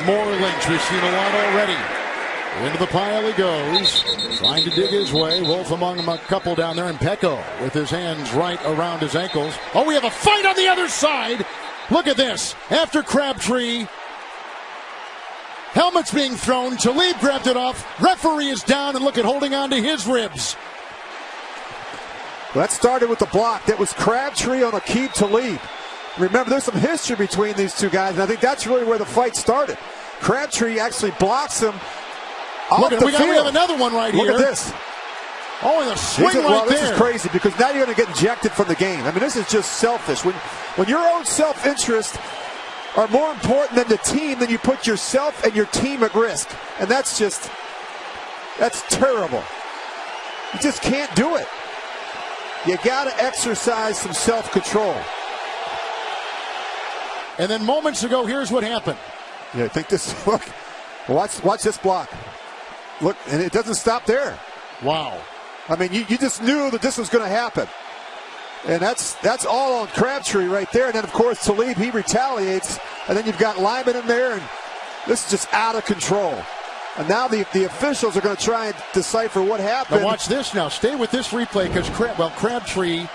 more links. We've seen a lot already. Into the pile he goes, trying to dig his way. Wolf among them, a couple down there, and Pecco with his hands right around his ankles. Oh, we have a fight on the other side. Look at this. After Crabtree, helmet's being thrown. Talib grabbed it off. Referee is down, and look at holding on to his ribs. Well, that started with the block. That was Crabtree on Aqib Talib. Remember, there's some history between these two guys, and I think that's really where the fight started. Crabtree actually blocks him. Look at, we have another one right here. Look at this. Oh, and a swing right there. This is crazy because now you're going to get ejected from the game. I mean, this is just selfish. When your own self-interest are more important than the team, then you put yourself and your team at risk. And that's terrible. You just can't do it. You got to exercise some self-control. And then moments ago, here's what happened. Yeah, I think this, look, watch this block. Look, and it doesn't stop there. Wow. I mean, you just knew that this was going to happen. And that's all on Crabtree right there. And then, of course, Talib, he retaliates. And then you've got Lyman in there, and this is just out of control. And now the officials are going to try and decipher what happened. Now watch this now. Stay with this replay because, Crabtree.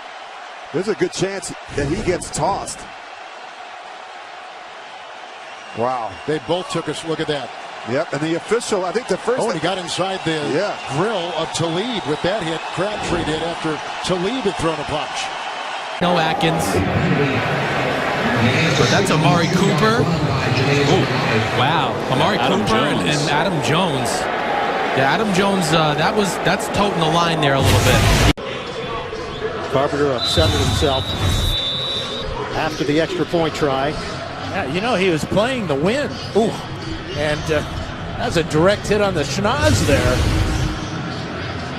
There's a good chance that he gets tossed. Wow. They both took a look at that. Yep, and the official, I think the first... Oh, and he got inside the grill of Talib with that hit. Crabtree did after Talib had thrown a punch. No Atkins. But that's Amari Cooper. Ooh, wow. Amari Cooper and Adam Jones. Yeah, Adam Jones, that's toting the line there a little bit. Carpenter upset with himself after the extra point try. Yeah, you know, he was playing the win. Ooh. And that's a direct hit on the schnoz there.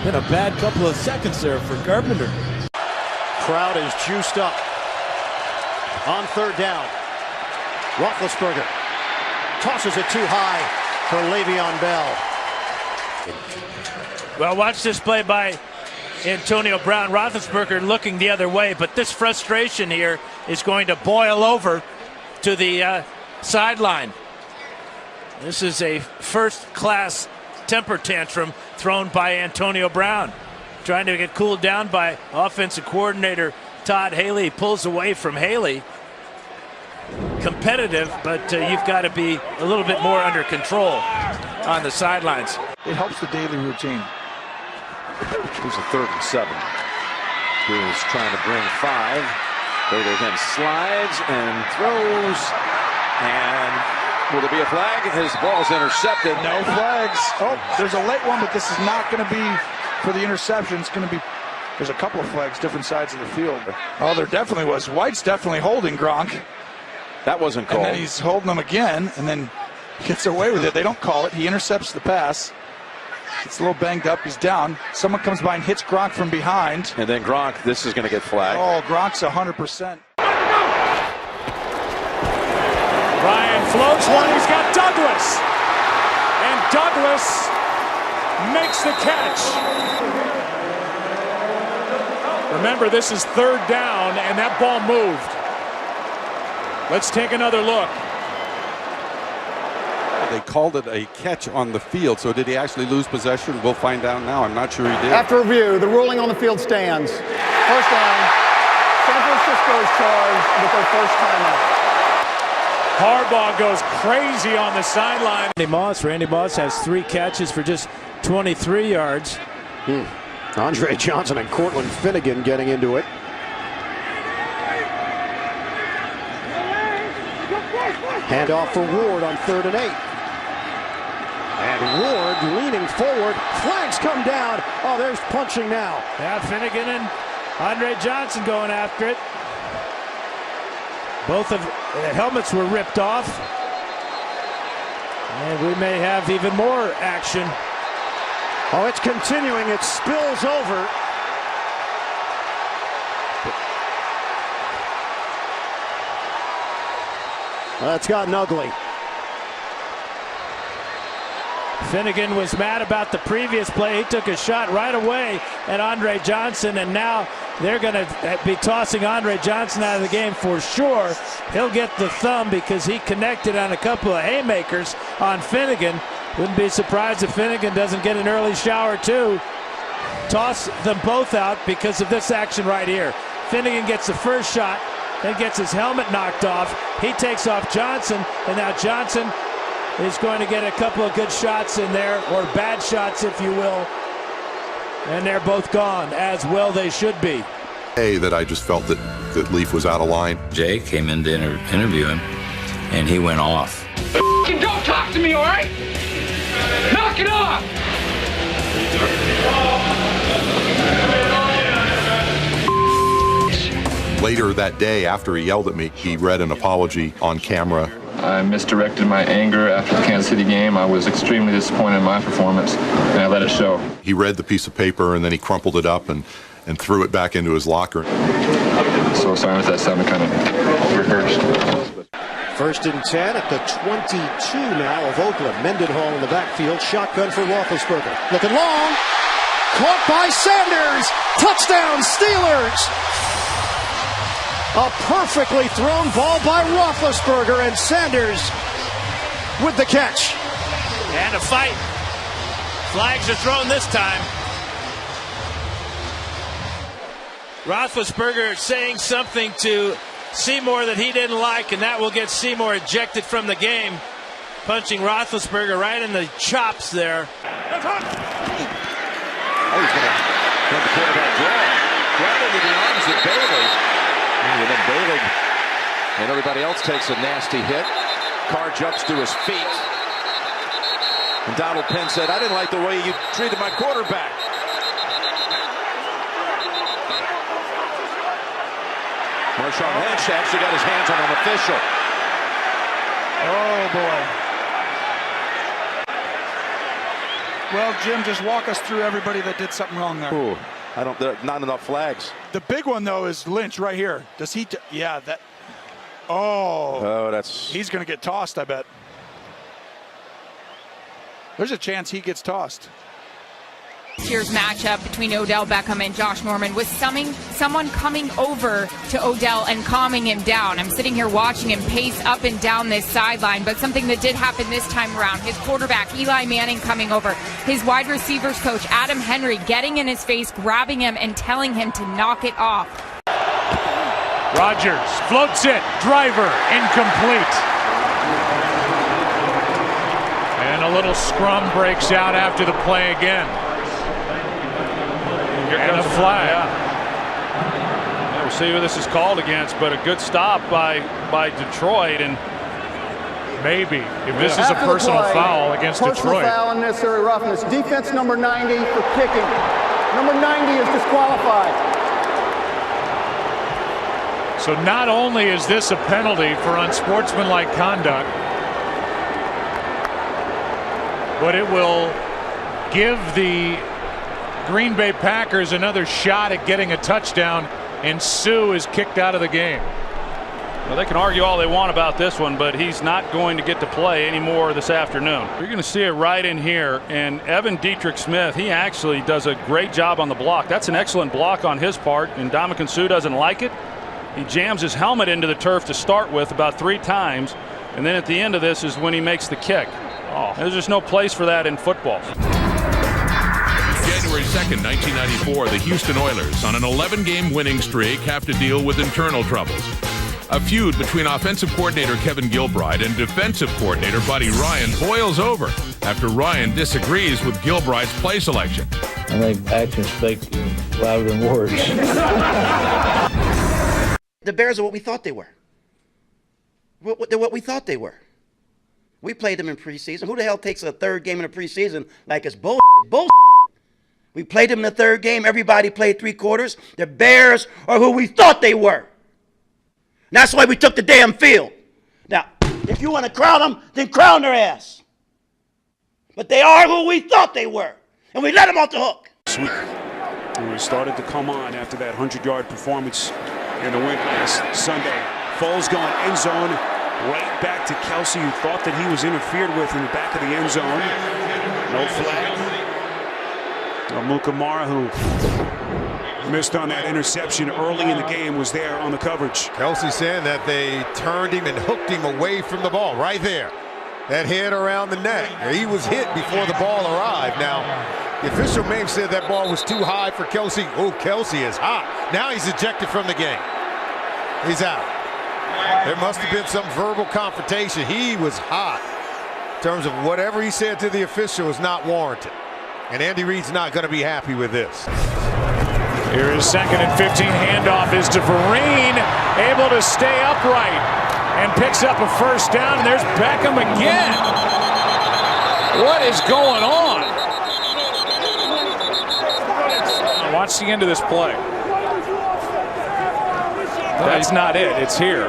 Been a bad couple of seconds there for Carpenter. Crowd is juiced up. On third down, Roethlisberger tosses it too high for Le'Veon Bell. Well, watch this play by Antonio Brown. Roethlisberger looking the other way, but this frustration here is going to boil over to the sideline. This is a first-class temper tantrum thrown by Antonio Brown. Trying to get cooled down by offensive coordinator Todd Haley. Pulls away from Haley. Competitive, but you've got to be a little bit more under control on the sidelines. It helps the daily routine. Here's a 3rd and 7. Here's trying to bring 5. Bader then slides and throws. And will there be a flag? His ball's intercepted. No flags. Oh, there's a late one, but this is not going to be for the interception. It's going to be, there's a couple of flags, different sides of the field. Oh, there definitely was. White's definitely holding Gronk. That wasn't called. And then he's holding him again, and then gets away with it. They don't call it. He intercepts the pass. It's a little banged up. He's down. Someone comes by and hits Gronk from behind. And then Gronk, this is going to get flagged. Oh, Gronk's 100%. Ryan floats one. He's got Douglas. And Douglas makes the catch. Remember, this is 3rd down, and that ball moved. Let's take another look. They called it a catch on the field, so did he actually lose possession? We'll find out now. I'm not sure he did. After review, the ruling on the field stands. First down. San Francisco is charged with their first timeout. Harbaugh goes crazy on the sideline. Randy Moss has 3 catches for just 23 yards. Andre Johnson and Cortland Finnegan getting into it. Handoff for Ward on 3rd and 8. And Ward leaning forward. Flags come down. Oh, there's punching now. Yeah, Finnegan and Andre Johnson going after it. Both of the helmets were ripped off. And we may have even more action. Oh, it's continuing. It spills over. That's gotten ugly. Finnegan was mad about the previous play. He took a shot right away at Andre Johnson, and now they're going to be tossing Andre Johnson out of the game for sure. He'll get the thumb because he connected on a couple of haymakers on Finnegan. Wouldn't be surprised if Finnegan doesn't get an early shower too. Toss them both out because of this action right here. Finnegan gets the first shot, then gets his helmet knocked off. He takes off Johnson, and now Johnson is going to get a couple of good shots in there, or bad shots if you will. And they're both gone, as well they should be. That I just felt that Leaf was out of line. Jay came in to interview him, and he went off. Don't talk to me, all right? Knock it off! Later that day, after he yelled at me, he read an apology on camera. I misdirected my anger after the Kansas City game. I was extremely disappointed in my performance, and I let it show. He read the piece of paper, and then he crumpled it up and threw it back into his locker. So sorry if that sounded kind of rehearsed. 1st and 10 at the 22 now of Oakland. Mendenhall in the backfield. Shotgun for Roethlisberger. Looking long. Caught by Sanders. Touchdown, Steelers. A perfectly thrown ball by Roethlisberger, and Sanders with the catch. And a fight. Flags are thrown this time. Roethlisberger saying something to Seymour that he didn't like, and that will get Seymour ejected from the game. Punching Roethlisberger right in the chops there. Oh, he's going to have the quarterback draw. Right into the arms of Bailey. And then Bailey and everybody else takes a nasty hit. Carr jumps to his feet. And Donald Penn said, I didn't like the way you treated my quarterback. Marshawn Lynch actually got his hands on an official. Oh, boy. Well, Jim, just walk us through everybody that did something wrong there. Ooh, not enough flags. The big one, though, is Lynch right here. Does he? Yeah, that. Oh, he's going to get tossed, I bet. There's a chance he gets tossed. Here's matchup between Odell Beckham and Josh Norman with someone coming over to Odell and calming him down. I'm sitting here watching him pace up and down this sideline, but something that did happen this time around, his quarterback Eli Manning coming over, his wide receivers coach Adam Henry getting in his face, grabbing him and telling him to knock it off. Rodgers floats it, driver incomplete. And a little scrum breaks out after the play again. And a flag. Yeah, we'll see who this is called against, but a good stop by Detroit, and maybe if this is a personal foul against Detroit. Personal foul and necessary roughness. Defense number 90 for kicking. Number 90 is disqualified. So not only is this a penalty for unsportsmanlike conduct, but it will give the Green Bay Packers another shot at getting a touchdown, and Sue is kicked out of the game. Well, they can argue all they want about this one, but he's not going to get to play anymore this afternoon. You're going to see it right in here, and Evan Dietrich Smith, he actually does a great job on the block. That's an excellent block on his part, and Ndamukong Suh doesn't like it. He jams his helmet into the turf to start with about 3 times, and then at the end of this is when he makes the kick. Oh, there's just no place for that in football. January 2nd, 1994, the Houston Oilers, on an 11-game winning streak, have to deal with internal troubles. A feud between offensive coordinator Kevin Gilbride and defensive coordinator Buddy Ryan boils over after Ryan disagrees with Gilbride's play selection. I think actions speak louder than words. The Bears are what we thought they were. They're what we thought they were. We played them in preseason. Who the hell takes a third game in the preseason like it's bullshit? We played them in the third game. Everybody played 3 quarters. The Bears are who we thought they were. And that's why we took the damn field. Now, if you want to crown them, then crown their ass. But they are who we thought they were. And we let them off the hook. Sweet. Who started to come on after that 100-yard performance in the win last Sunday. Foles going end zone, right back to Kelsey, who thought that he was interfered with in the back of the end zone. No flag. Mukamara, who missed on that interception early in the game, was there on the coverage. Kelsey saying that they turned him and hooked him away from the ball right there. That head around the neck. He was hit before the ball arrived. Now, the official may have said that ball was too high for Kelsey. Oh, Kelsey is hot. Now he's ejected from the game. He's out. There must have been some verbal confrontation. He was hot. In terms of whatever he said to the official is not warranted. And Andy Reid's not going to be happy with this. Here is 2nd and 15. Handoff is to Vereen, able to stay upright and picks up a first down. And there's Beckham again. What is going on? Watch the end of this play. That's not it. It's here.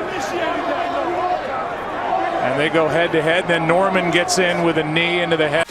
And they go head to head. Then Norman gets in with a knee into the head.